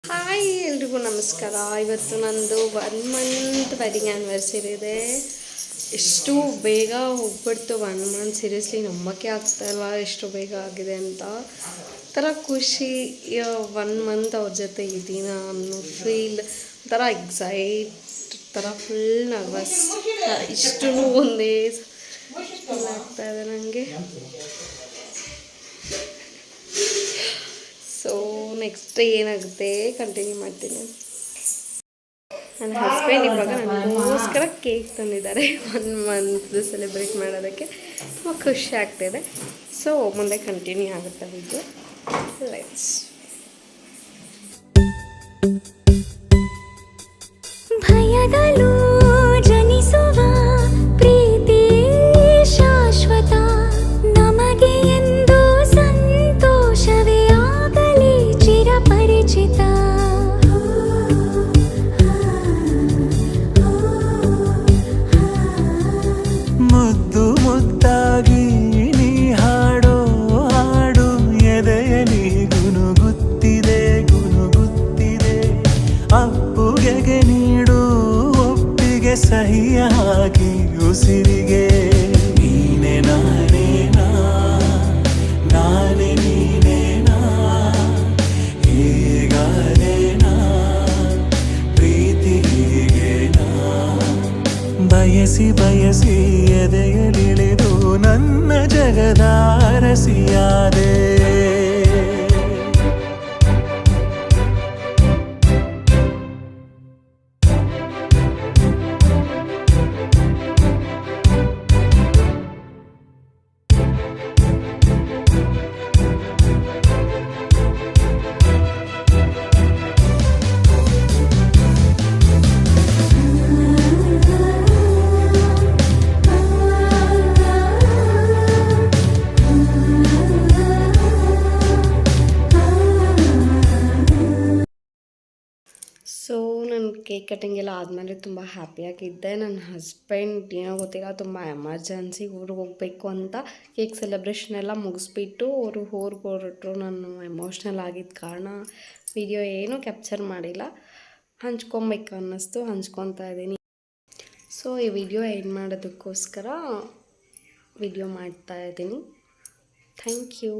Hi ಎಲ್ರಿಗೂ ನಮಸ್ಕಾರ. ಇವತ್ತು ನಂದು 1 ಮಂತ್ ವೆಡ್ಡಿಂಗ್ ಆ್ಯನಿವರ್ಸರಿ ಇದೆ. ಎಷ್ಟು ಬೇಗ ಹೋಗ್ಬಿಡ್ತು 1 ಮಂತ್. ಸೀರಿಯಸ್ಲಿ ನಂಬಕ್ಕೆ ಆಗ್ತಾಯಿಲ್ಲ ಎಷ್ಟು ಬೇಗ ಆಗಿದೆ ಅಂತ. ಥರ ಖುಷಿ 1 ಮಂತ್ ಅವ್ರ ಜೊತೆ ಇದ್ದೀನ ಅನ್ನೋ ಫೀಲ್, ಥರ ಎಕ್ಸೈಟ್, ಥರ ಫುಲ್ ನರ್ವಸ್. ಇಷ್ಟೂ ಒಂದೇ ಫೀಲ್ ಆಗ್ತಾಯಿದೆ ನನಗೆ. ಸೊ ನೆಕ್ಸ್ಟ್ ಏನಾಗುತ್ತೆ ಕಂಟಿನ್ಯೂ ಮಾಡ್ತೀನಿ. ನನ್ನ ಹಸ್ಬೆಂಡ್ ಇವಾಗ ನನಗೋಸ್ಕರ ಕೇಕ್ ತಂದಿದ್ದಾರೆ 1 ಮಂತ್ ಸೆಲೆಬ್ರೇಟ್ ಮಾಡೋದಕ್ಕೆ. ತುಂಬ ಖುಷಿ ಆಗ್ತಾಯಿದೆ. ಸೊ ಮುಂದೆ ಕಂಟಿನ್ಯೂ ಆಗುತ್ತೆ ವಿಡಿಯೋ. ಲೆಟ್ಸ್. ಭಯದಲ್ಲೂ ಜನಿಸುವ ಪ್ರೀತಿ ಶಾಶ್ವತ, ನಮಗೆ ಎಂದು ಸಂತೋಷವೇ ಆಗಲಿ ಚಿರಪರಿಚಿತ. ಮುದ್ದು ಮುದ್ದಾಗಿ ನೀ ಹಾಡೋ ಹಾಡು ಎದೆಯಲಿ ಗುನುಗುತ್ತಿದೆ ಗುನುಗುತ್ತಿದೆ. ಅಪ್ಪುಗೆಗೆ ನೀಡು ಒಪ್ಪಿಗೆ ಸಹಿಯ ಹಾಕಿ ಉಸಿರಿಗೆ. ನೀನೆ ನಾನೇನಾ, ನಾನೇ ನೀನೇನಾ, ಹೀಗಾದೇನಾ ಪ್ರೀತಿ ಹೀಗೇನಾ. ಬಯಸಿ ಬಯಸಿ ಎದೆಯಲಿಳಿದು ನನ್ನ ಜಗದ ಅರಸಿಯಾದೆ. ಸೊ ನಾನು ಕೇಕ್ ಕಟಿಂಗ್ ಎಲ್ಲ ಆದಮೇಲೆ ತುಂಬ ಹ್ಯಾಪಿಯಾಗಿದ್ದೆ. ನನ್ನ ಹಸ್ಬೆಂಡ್ ಏನೋ ಗೊತ್ತಿಲ್ಲ, ತುಂಬ ಎಮರ್ಜೆನ್ಸಿ ಊರಿಗೆ ಹೋಗಬೇಕು ಅಂತ ಕೇಕ್ ಸೆಲೆಬ್ರೇಷನ್ ಎಲ್ಲ ಮುಗಿಸ್ಬಿಟ್ಟು ಅವರು ಊರಿಗೆ ಹೊರಟರು. ನಾನು ಎಮೋಷ್ನಲ್ ಆಗಿದ್ದ ಕಾರಣ ವಿಡಿಯೋ ಏನೂ ಕ್ಯಾಪ್ಚರ್ ಮಾಡಿಲ್ಲ. ಹಂಚ್ಕೊಬೇಕು ಅನ್ನಿಸ್ತು, ಹಂಚ್ಕೊತಾ ಇದ್ದೀನಿ. ಸೊ ಈ ವಿಡಿಯೋ ಎಂಡ್ ಮಾಡೋದಕ್ಕೋಸ್ಕರ ವಿಡಿಯೋ ಮಾಡ್ತಾಯಿದ್ದೀನಿ. Thank you.